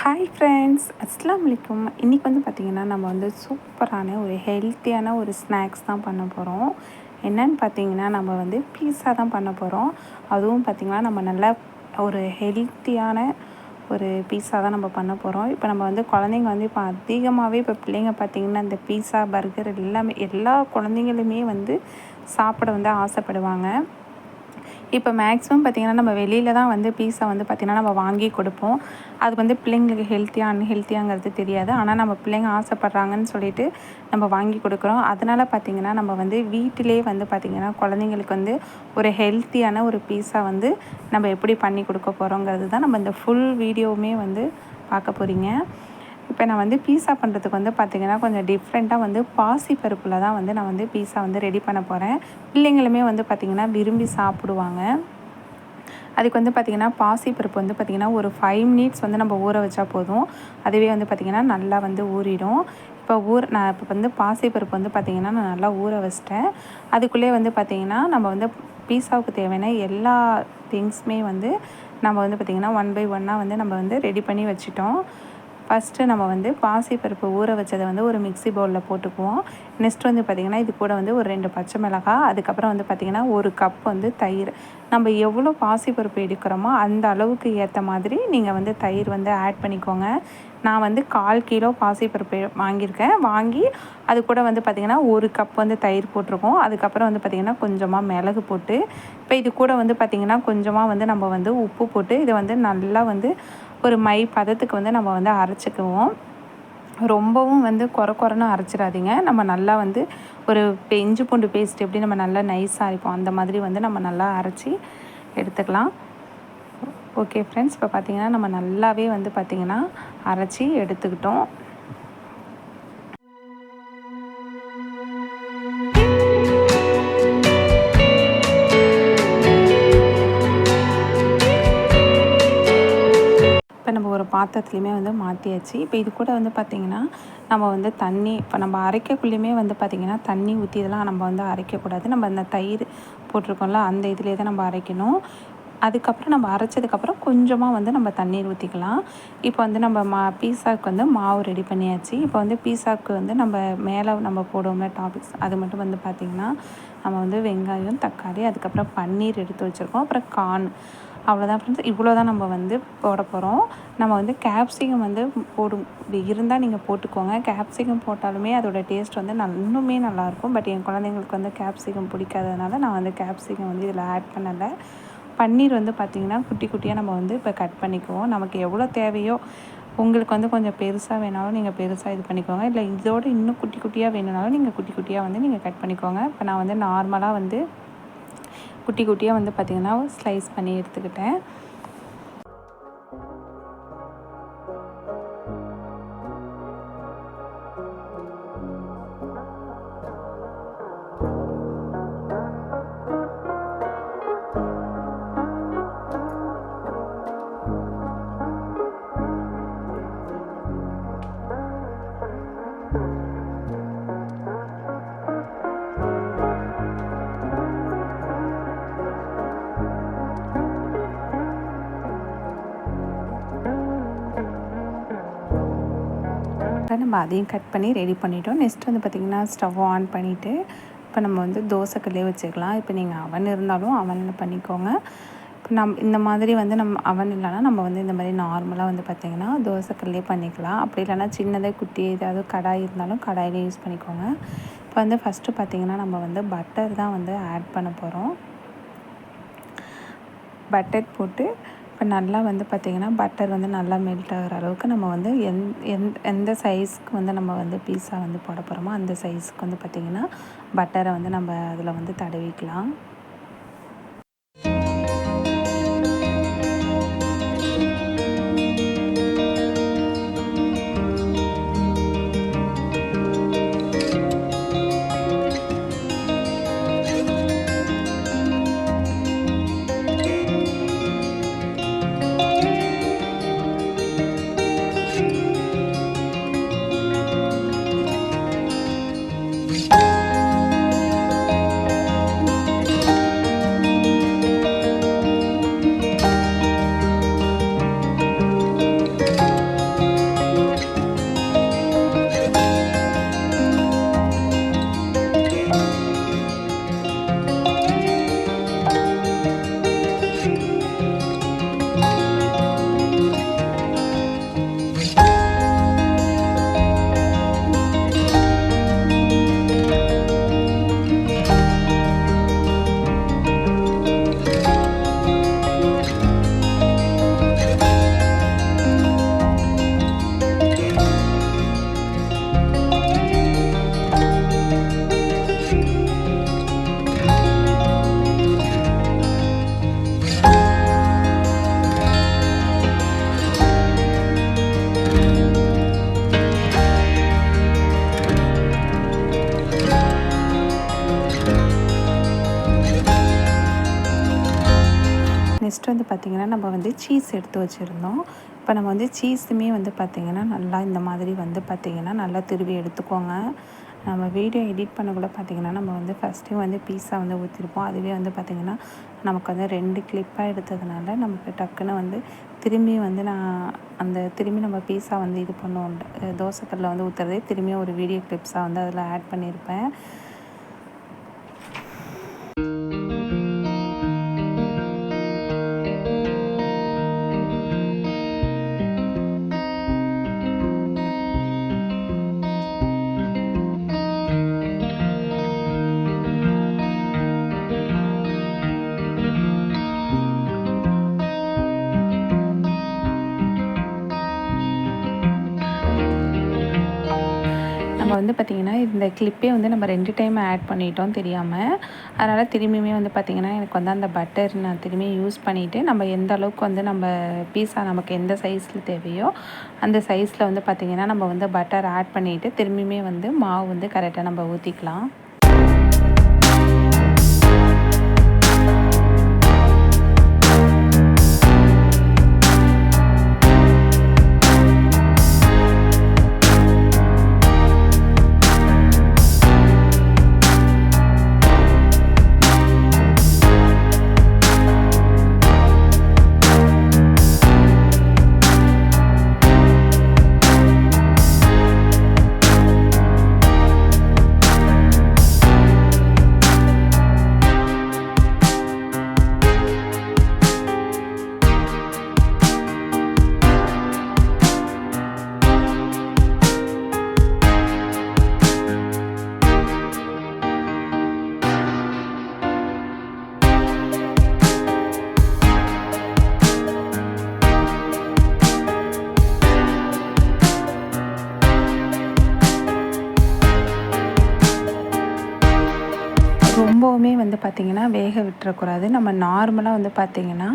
Hi friends, அஸ்ஸலாமு அலைக்கும். இன்றைக்கி வந்து பார்த்திங்கன்னா நம்ம வந்து சூப்பரான ஒரு ஹெல்த்தியான ஒரு ஸ்நாக்ஸ் தான் பண்ண போகிறோம். என்னென்னு பார்த்திங்கன்னா நம்ம வந்து பீஸா தான் பண்ண போகிறோம். அதுவும் பார்த்திங்கன்னா நம்ம நல்லா ஒரு ஹெல்த்தியான ஒரு பீஸா தான் நம்ம பண்ண போகிறோம். இப்போ நம்ம வந்து குழந்தைங்க வந்து இப்போ அதிகமாகவே இப்போ பிள்ளைங்க பார்த்திங்கன்னா இந்த பீஸா, பர்கர் எல்லாமே எல்லா குழந்தைங்களுமே வந்து சாப்பிட வந்து ஆசைப்படுவாங்க. இப்போ மேக்ஸிமம் பார்த்திங்கன்னா நம்ம வெளியில் தான் வந்து பீஸா வந்து பார்த்திங்கன்னா நம்ம வாங்கி கொடுப்போம். அது வந்து பிள்ளைங்களுக்கு ஹெல்த்தியாக அன்ஹெல்த்தியாங்கிறது தெரியாது. ஆனால் நம்ம பிள்ளைங்க ஆசைப்பட்றாங்கன்னு சொல்லிட்டு நம்ம வாங்கி கொடுக்குறோம். அதனால் பார்த்திங்கன்னா நம்ம வந்து வீட்டிலே வந்து பார்த்திங்கன்னா குழந்தைங்களுக்கு வந்து ஒரு ஹெல்த்தியான ஒரு பீஸா வந்து நம்ம எப்படி பண்ணி கொடுக்க போகிறோங்கிறது தான் நம்ம இந்த ஃபுல் வீடியோவுமே வந்து பார்க்க போகிறீங்க. இப்போ நான் வந்து பீஸா பண்ணுறதுக்கு வந்து பார்த்திங்கன்னா கொஞ்சம் டிஃப்ரெண்ட்டாக வந்து பாசிப்பருப்பில் தான் வந்து நான் வந்து பீஸா வந்து ரெடி பண்ண போகிறேன். பிள்ளைங்களுமே வந்து பார்த்திங்கன்னா விரும்பி சாப்பிடுவாங்க. அதுக்கு வந்து பார்த்திங்கன்னா பாசிப்பருப்பு வந்து பார்த்திங்கன்னா ஒரு 5 மினிட்ஸ் வந்து நம்ம ஊற வச்சா போதும். அதுவே வந்து பார்த்திங்கன்னா நல்லா வந்து ஊறிடும். நான் இப்போ வந்து பாசிப்பருப்பு வந்து பார்த்திங்கன்னா நான் நல்லா ஊற வச்சிட்டேன். அதுக்குள்ளே வந்து பார்த்திங்கன்னா நம்ம வந்து பீஸாவுக்கு தேவையான எல்லா திங்ஸுமே வந்து நம்ம வந்து பார்த்திங்கன்னா 1 பை 1 வந்து நம்ம வந்து ரெடி பண்ணி வச்சுட்டோம். ஃபஸ்ட்டு நம்ம வந்து பாசிப்பருப்பு ஊற வச்சதை வந்து ஒரு மிக்ஸி பவுலில் போட்டுக்குவோம். நெக்ஸ்ட் வந்து பார்த்திங்கன்னா இது கூட வந்து ஒரு 2 பச்சை மிளகாய், அதுக்கப்புறம் வந்து பார்த்திங்கன்னா 1 கப் வந்து தயிர். நம்ம எவ்வளோ பாசிப்பருப்பு எடுக்கிறோமோ அந்த அளவுக்கு ஏற்ற மாதிரி நீங்கள் வந்து தயிர் வந்து ஆட் பண்ணிக்கோங்க. நான் வந்து 1/4 கிலோ பாசிப்பருப்பு வாங்கியிருக்கேன். வாங்கி அது கூட வந்து பார்த்திங்கன்னா 1 கப் வந்து தயிர் போட்டிருக்கோம். அதுக்கப்புறம் வந்து பார்த்திங்கன்னா கொஞ்சமாக மிளகு போட்டு, இப்போ இது கூட வந்து பார்த்திங்கன்னா கொஞ்சமாக வந்து நம்ம வந்து உப்பு போட்டு இதை வந்து நல்லா வந்து ஒரு மை பதத்துக்கு வந்து நம்ம வந்து அரைச்சிக்குவோம். ரொம்பவும் வந்து கொரன்னு அரைச்சிடாதீங்க. நம்ம நல்லா வந்து ஒரு இஞ்சி பூண்டு பேஸ்ட் எப்படி நம்ம நல்லா நைஸாக அரைப்போம் அந்த மாதிரி வந்து நம்ம நல்லா அரைச்சி எடுத்துக்கலாம். ஓகே ஃப்ரெண்ட்ஸ், இப்போ பார்த்திங்கன்னா நம்ம நல்லாவே வந்து பார்த்திங்கன்னா அரைச்சி எடுத்துக்கிட்டோம். இப்போ நம்ம ஒரு பாத்திரத்துலையுமே வந்து மாற்றியாச்சு. இப்போ இது கூட வந்து பார்த்திங்கன்னா நம்ம வந்து தண்ணி இப்போ நம்ம அரைக்கக்குள்ளேயுமே வந்து பார்த்திங்கன்னா தண்ணி ஊற்றி இதெல்லாம் நம்ம வந்து அரைக்கக்கூடாது. நம்ம அந்த தயிர் போட்டிருக்கோம்ல அந்த இதிலே தான் நம்ம அரைக்கணும். அதுக்கப்புறம் நம்ம அரைச்சதுக்கப்புறம் கொஞ்சமாக வந்து நம்ம தண்ணீர் ஊற்றிக்கலாம். இப்போ வந்து நம்ம பீஸாவுக்கு வந்து மாவு ரெடி பண்ணியாச்சு. இப்போ வந்து பீஸாவுக்கு வந்து நம்ம மேலே நம்ம போடுவோம்ல டாபிக்ஸ், அது மட்டும் வந்து பார்த்திங்கன்னா நம்ம வந்து வெங்காயம், தக்காளி, அதுக்கப்புறம் பன்னீர் எடுத்து வச்சுருக்கோம். அப்புறம் கார்ன், அவ்வளோதான் ஃப்ரெண்ட்ஸ். இவ்வளோ தான் நம்ம வந்து போட போகிறோம். நம்ம வந்து கேப்சிகம் வந்து இருந்தால் நீங்கள் போட்டுக்கோங்க. கேப்சிகம் போட்டாலுமே அதோட டேஸ்ட் வந்து இன்னுமே நல்லாயிருக்கும். பட் என் குழந்தைங்களுக்கு வந்து கேப்சிகம் பிடிக்காததுனால நான் வந்து கேப்சிகம் வந்து இதில் ஆட் பண்ணலை. பன்னீர் வந்து பார்த்திங்கன்னா குட்டி குட்டியாக நம்ம வந்து இப்போ கட் பண்ணிக்குவோம். நமக்கு எவ்வளோ தேவையோ, உங்களுக்கு வந்து கொஞ்சம் பெருசாக வேணாலும் நீங்கள் பெருசாக இது பண்ணிக்கோங்க. இல்லை இதோடு இன்னும் குட்டி குட்டியாக வேணும்னாலும் நீங்கள் குட்டி குட்டியாக வந்து நீங்கள் கட் பண்ணிக்கோங்க. இப்போ நான் வந்து நார்மலாக வந்து குட்டி குட்டியாக வந்து பார்த்திங்கன்னா ஸ்லைஸ் பண்ணி எடுத்துக்கிட்டேன். நம்ம அதையும் கட் பண்ணி ரெடி பண்ணிட்டோம். நெக்ஸ்ட் வந்து பார்த்திங்கன்னா ஸ்டவ் ஆன் பண்ணிவிட்டு இப்போ நம்ம வந்து தோசைக்கல்லே வச்சுக்கலாம். இப்போ நீங்கள் அவன் இருந்தாலும் அவனில் பண்ணிக்கோங்க. இப்போ இந்த மாதிரி வந்து நம்ம அவன் இல்லைனா நம்ம வந்து இந்த மாதிரி நார்மலாக வந்து பார்த்திங்கன்னா தோசைக்கல்லே பண்ணிக்கலாம். அப்படி இல்லைனா சின்னதாக குட்டி ஏதாவது கடாய் இருந்தாலும் கடாயிலே யூஸ் பண்ணிக்கோங்க. இப்போ வந்து ஃபஸ்ட்டு பார்த்திங்கன்னா நம்ம வந்து பட்டர் தான் வந்து ஆட் பண்ண போகிறோம். பட்டர் போட்டு இப்போ நல்லா வந்து பார்த்திங்கன்னா பட்டர் வந்து நல்லா மெல்ட் ஆகிற அளவுக்கு நம்ம வந்து எந்த சைஸ்க்கு வந்து நம்ம வந்து பீஸா வந்து போட போகிறோமோ அந்த சைஸ்க்கு வந்து பார்த்திங்கன்னா பட்டரை வந்து நம்ம அதில் வந்து தடவிக்கலாம். நெக்ஸ்ட் வந்து பார்த்திங்கன்னா நம்ம வந்து சீஸ் எடுத்து வச்சுருந்தோம். இப்போ நம்ம வந்து சீஸுமே வந்து பார்த்திங்கன்னா நல்லா இந்த மாதிரி வந்து பார்த்திங்கன்னா நல்லா துருவி எடுத்துக்கோங்க. நம்ம வீடியோ எடிட் பண்ணக்குள்ள பார்த்திங்கன்னா நம்ம வந்து ஃபஸ்ட்டே வந்து பீஸா வந்து ஊற்றிருப்போம். அதுவே வந்து பார்த்திங்கன்னா நமக்கு வந்து 2 கிளிப்பாக எடுத்ததுனால நமக்கு டக்குன்னு வந்து திரும்பி வந்து திரும்பி நம்ம பீஸா வந்து இது பண்ணுவோம், தோசைக்கல்லில் வந்து ஊற்றுறதே திரும்பியும் ஒரு வீடியோ கிளிப்ஸாக வந்து அதில் ஆட் பண்ணியிருப்பேன். நம்ம வந்து பார்த்திங்கன்னா இந்த கிளிப்பே வந்து நம்ம 2 டைம் ஆட் பண்ணிட்டோம் தெரியாமல். அதனால் திரும்பியுமே வந்து பார்த்திங்கன்னா எனக்கு வந்து அந்த பட்டர் நான் திரும்பியும் யூஸ் பண்ணிவிட்டு நம்ம எந்த அளவுக்கு வந்து நம்ம பீஸா நமக்கு எந்த சைஸில் தேவையோ அந்த சைஸில் வந்து பார்த்திங்கன்னா நம்ம வந்து பட்டர் ஆட் பண்ணிவிட்டு திரும்பியுமே வந்து மாவு வந்து கரெக்டாக நம்ம ஊற்றிக்கலாம். ரொம்பவுமே வந்து பார்த்திங்கன்னா வேக விட்டுறக்கூடாது. நம்ம நார்மலாக வந்து பார்த்திங்கன்னா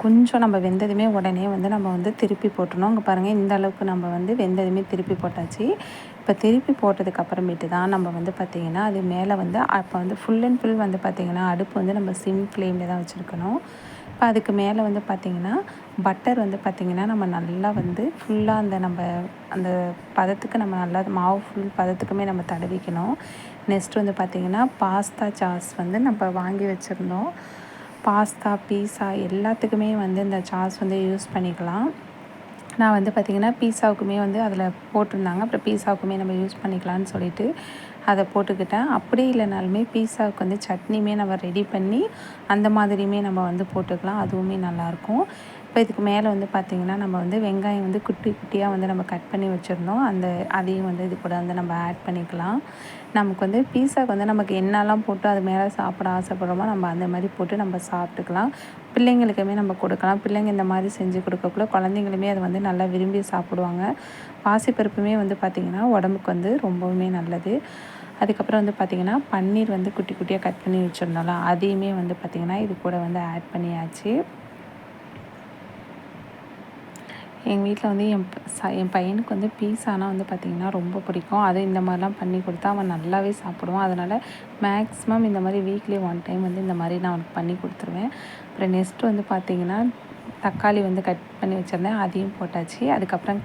கொஞ்சம் நம்ம வெந்ததுமே உடனே வந்து நம்ம வந்து திருப்பி போட்டுறணும். இங்கே பாருங்கள், இந்த அளவுக்கு நம்ம வந்து வெந்ததுமே திருப்பி போட்டாச்சு. இப்போ திருப்பி போட்டதுக்கு அப்புறமேட்டு தான் நம்ம வந்து பார்த்திங்கன்னா அது மேலே வந்து அப்போ வந்து ஃபுல் அண்ட் ஃபுல் வந்து பார்த்திங்கன்னா அடுப்பு வந்து நம்ம சிம் ஃப்ளேமில் தான் வச்சுருக்கணும். இப்போ அதுக்கு மேலே வந்து பார்த்திங்கன்னா பட்டர் வந்து பார்த்திங்கன்னா நம்ம நல்லா வந்து ஃபுல்லாக அந்த பதத்துக்கு நம்ம நல்லா மாவு ஃபுல் பதத்துக்குமே நம்ம தடவிக்கணும். நெக்ஸ்ட் வந்து பார்த்திங்கன்னா பாஸ்தா சாஸ் வந்து நம்ம வாங்கி வச்சுருந்தோம். பாஸ்தா, பீஸா எல்லாத்துக்குமே வந்து இந்த சாஸ் வந்து யூஸ் பண்ணிக்கலாம். நான் வந்து பார்த்திங்கன்னா பீஸாவுக்குமே வந்து அதில் போட்டிருந்தாங்க. அப்புறம் பீஸாவுக்குமே நம்ம யூஸ் பண்ணிக்கலான்னு சொல்லிட்டு அதை போட்டுக்கிட்டேன். அப்படி இல்லைனாலுமே பீஸாவுக்கு வந்து சட்னியுமே நம்ம ரெடி பண்ணி அந்த மாதிரியுமே நம்ம வந்து போட்டுக்கலாம். அதுவுமே நல்லாயிருக்கும். இப்போ இதுக்கு மேலே வந்து பார்த்திங்கன்னா நம்ம வந்து வெங்காயம் வந்து குட்டி குட்டியாக வந்து நம்ம கட் பண்ணி வச்சுருந்தோம். அதையும் வந்து இது கூட வந்து நம்ம ஆட் பண்ணிக்கலாம். நமக்கு வந்து பீஸாவுக்கு வந்து நமக்கு என்னெல்லாம் போட்டு அது மேலே சாப்பிட ஆசைப்படுறோமோ நம்ம அந்த மாதிரி போட்டு நம்ம சாப்பிட்டுக்கலாம். பிள்ளைங்களுக்குமே நம்ம கொடுக்கலாம். பிள்ளைங்க இந்த மாதிரி செஞ்சு கொடுக்கக்குள்ள குழந்தைங்களுமே அதை வந்து நல்லா விரும்பி சாப்பிடுவாங்க. பாசிப்பருப்புமே வந்து பார்த்திங்கன்னா உடம்புக்கு வந்து ரொம்பவுமே நல்லது. அதுக்கப்புறம் வந்து பார்த்திங்கன்னா பன்னீர் வந்து குட்டி குட்டியாக கட் பண்ணி வச்சுருந்தோம்ல, அதையுமே வந்து பார்த்திங்கன்னா இது கூட வந்து ஆட் பண்ணியாச்சு. எங்கள் வீட்டில் வந்து என் பையனுக்கு வந்து பீஸானா வந்து பார்த்திங்கன்னா ரொம்ப பிடிக்கும். அது இந்த மாதிரிலாம் பண்ணி கொடுத்தா அவன் நல்லாவே சாப்பிடுவான். அதனால் மேக்ஸிமம் இந்த மாதிரி வீக்லி 1 டைம் வந்து இந்த மாதிரி நான் அவனுக்கு பண்ணி கொடுத்துருவேன். அப்புறம் நெக்ஸ்ட்டு வந்து பார்த்திங்கன்னா தக்காளி வந்து கட் பண்ணி வச்சுருந்தேன், அதையும் போட்டாச்சு. அதுக்கப்புறம்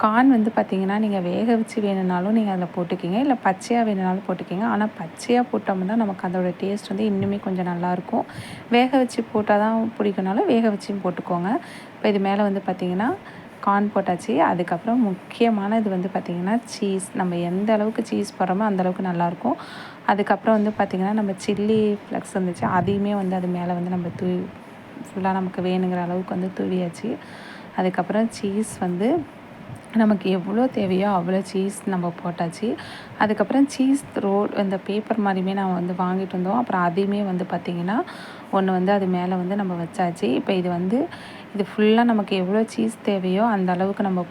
கார்ன் வந்து பார்த்திங்கன்னா நீங்கள் வேக வச்சு வேணும்னாலும் நீங்கள் அதில் போட்டுக்கிங்க, இல்லை பச்சையாக வேணும்னாலும் போட்டுக்கிங்க. ஆனால் பச்சையாக போட்டோம்னா நமக்கு அதோடய டேஸ்ட் வந்து இன்னுமே கொஞ்சம் நல்லாயிருக்கும். வேக வச்சு போட்டால் தான் பிடிக்கும்னாலும் வேக வச்சும் போட்டுக்கோங்க. இப்போ இது மேலே வந்து பார்த்திங்கன்னா கார்ன் போட்டாச்சு. அதுக்கப்புறம் முக்கியமான இது வந்து பார்த்திங்கன்னா சீஸ். நம்ம எந்த அளவுக்கு சீஸ் போடுறோமோ அந்தளவுக்கு நல்லாயிருக்கும். அதுக்கப்புறம் வந்து பார்த்திங்கன்னா நம்ம சில்லி ஃப்ளக்ஸ் இருந்துச்சு, அதையுமே வந்து அது மேலே வந்து நம்ம ஃபுல்லாக நமக்கு வேணுங்கிற அளவுக்கு வந்து தூவியாச்சு. அதுக்கப்புறம் சீஸ் வந்து நமக்கு எவ்வளோ தேவையோ அவ்வளோ சீஸ் நம்ம போட்டாச்சு. அதுக்கப்புறம் சீஸ் ரோல் இந்த பேப்பர் மாதிரியுமே நான் வந்து வாங்கிட்டு வந்தோம். அப்புறம் அதையுமே வந்து பார்த்திங்கன்னா ஒன்று வந்து அது மேலே வந்து நம்ம வச்சாச்சு. இப்போ இது ஃபுல்லாக நமக்கு எவ்வளோ சீஸ் தேவையோ அந்த அளவுக்கு நம்ம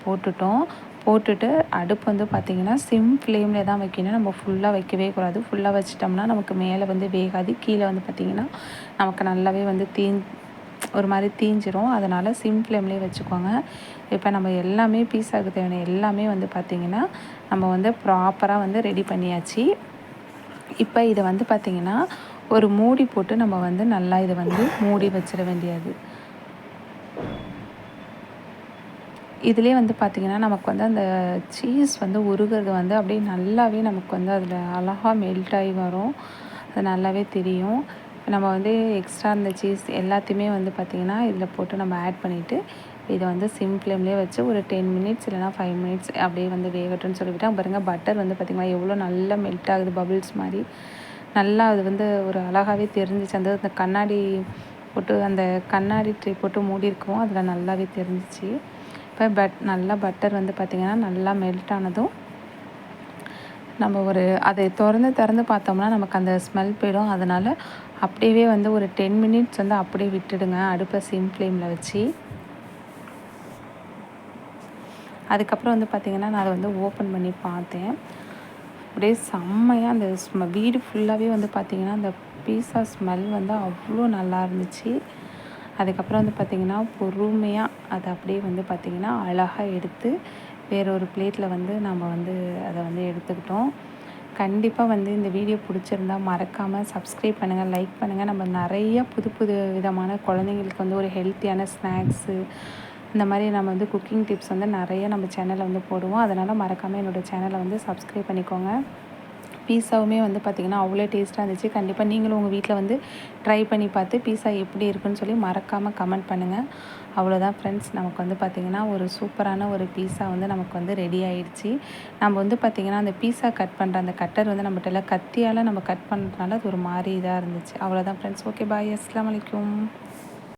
போட்டுட்டு அடுப்பு வந்து பார்த்திங்கன்னா சிம் ஃப்ளேமில் தான் வைக்கணும். நம்ம ஃபுல்லாக வைக்கவே கூடாது. ஃபுல்லாக வச்சிட்டோம்னா நமக்கு மேலே வந்து வேகாது. கீழே வந்து பார்த்திங்கன்னா நமக்கு நல்லாவே வந்து ஒரு மாதிரி தீஞ்சிரும். அதனால் சிம் ஃப்ளேம்லேயே வச்சுக்கோங்க. இப்போ நம்ம எல்லாமே பீஸாவுக்கு தேவையான எல்லாமே வந்து பார்த்திங்கன்னா நம்ம வந்து ப்ராப்பராக வந்து ரெடி பண்ணியாச்சு. இப்போ இதை வந்து பார்த்திங்கன்னா ஒரு மூடி போட்டு நம்ம வந்து நல்லா இதை வந்து மூடி வச்சிட வேண்டியது. இதிலே வந்து பார்த்திங்கன்னா நமக்கு வந்து அந்த சீஸ் வந்து உருகிறது வந்து அப்படியே நல்லாவே நமக்கு வந்து அதில் அழகாக மெல்ட் ஆகி வரும். அது நல்லாவே தெரியும். நம்ம வந்து எக்ஸ்ட்ரா அந்த சீஸ் எல்லாத்தையுமே வந்து பார்த்திங்கன்னா இதில் போட்டு நம்ம ஆட் பண்ணிவிட்டு இதை வந்து சிம் ஃப்ளேம்லேயே வச்சு ஒரு 10 மினிட்ஸ் இல்லைனா 5 மினிட்ஸ் அப்படியே வந்து வேகட்டும்னு சொல்லிவிட்டால் பாருங்கள் பட்டர் வந்து பார்த்திங்கன்னா எவ்வளோ நல்லா மெல்ட் ஆகுது, பபிள்ஸ் மாதிரி நல்லா அது வந்து ஒரு அழகாகவே தெரிஞ்சிச்சு. அந்த கண்ணாடி போட்டு அந்த கண்ணாடி ட்ரே போட்டு மூடி இருக்கவும் அதில் நல்லாவே தெரிஞ்சிச்சு. இப்போ நல்லா பட்டர் வந்து பார்த்திங்கன்னா நல்லா மெல்ட் ஆனதும் நம்ம அதை திறந்து பார்த்தோம்னா நமக்கு அந்த ஸ்மெல் போயிடும். அதனால் அப்படியே வந்து ஒரு 10 மினிட்ஸ் வந்து அப்படியே விட்டுடுங்க அடுப்பை சிம் ஃப்ளேமில் வச்சு. அதுக்கப்புறம் வந்து பார்த்திங்கன்னா நான் அதை வந்து ஓப்பன் பண்ணி பார்த்தேன். அப்படியே செம்மையாக அந்த வீடு ஃபுல்லாகவே வந்து பார்த்திங்கன்னா அந்த பீஸா ஸ்மெல் வந்து அவ்வளோ நல்லா இருந்துச்சு. அதுக்கப்புறம் வந்து பார்த்திங்கன்னா பொறுமையாக அதை அப்படியே வந்து பார்த்திங்கன்னா அழகாக எடுத்து வேற ஒரு பிளேட்டில் வந்து நம்ம வந்து அதை வந்து எடுத்துக்கிட்டோம். கண்டிப்பாக வந்து இந்த வீடியோ பிடிச்சிருந்தா மறக்காமல் சப்ஸ்கிரைப் பண்ணுங்கள், லைக் பண்ணுங்கள். நம்ம நிறைய புது புது விதமான குழந்தைங்களுக்கு வந்து ஒரு ஹெல்த்தியான ஸ்நாக்ஸு இந்த மாதிரி நம்ம வந்து குக்கிங் டிப்ஸ் வந்து நிறைய நம்ம சேனலில் வந்து போடுவோம். அதனால் மறக்காமல் என்னோடய சேனலை வந்து சப்ஸ்கிரைப் பண்ணிக்கோங்க. பீஸாவுமே வந்து பார்த்திங்கன்னா அவ்வளோ டேஸ்ட்டாக இருந்துச்சு. கண்டிப்பாக நீங்களும் உங்கள் வீட்டில் வந்து ட்ரை பண்ணி பார்த்து பீஸா எப்படி இருக்குன்னு சொல்லி மறக்காமல் கமெண்ட் பண்ணுங்கள். அவ்வளோதான் ஃப்ரெண்ட்ஸ், நமக்கு வந்து பார்த்திங்கன்னா ஒரு சூப்பரான ஒரு பீஸா வந்து நமக்கு வந்து ரெடி ஆகிடுச்சு. நம்ம வந்து பார்த்திங்கன்னா அந்த பீஸா கட் பண்ணுற அந்த கட்டர் வந்து நம்மகிட்ட கத்தியால் நம்ம கட் பண்ணுறதுனால அது ஒரு மாதிரி இதாக இருந்துச்சு. அவ்வளோதான் ஃப்ரெண்ட்ஸ். ஓகே, பாய். அஸ்ஸலாமு அலைக்கும்.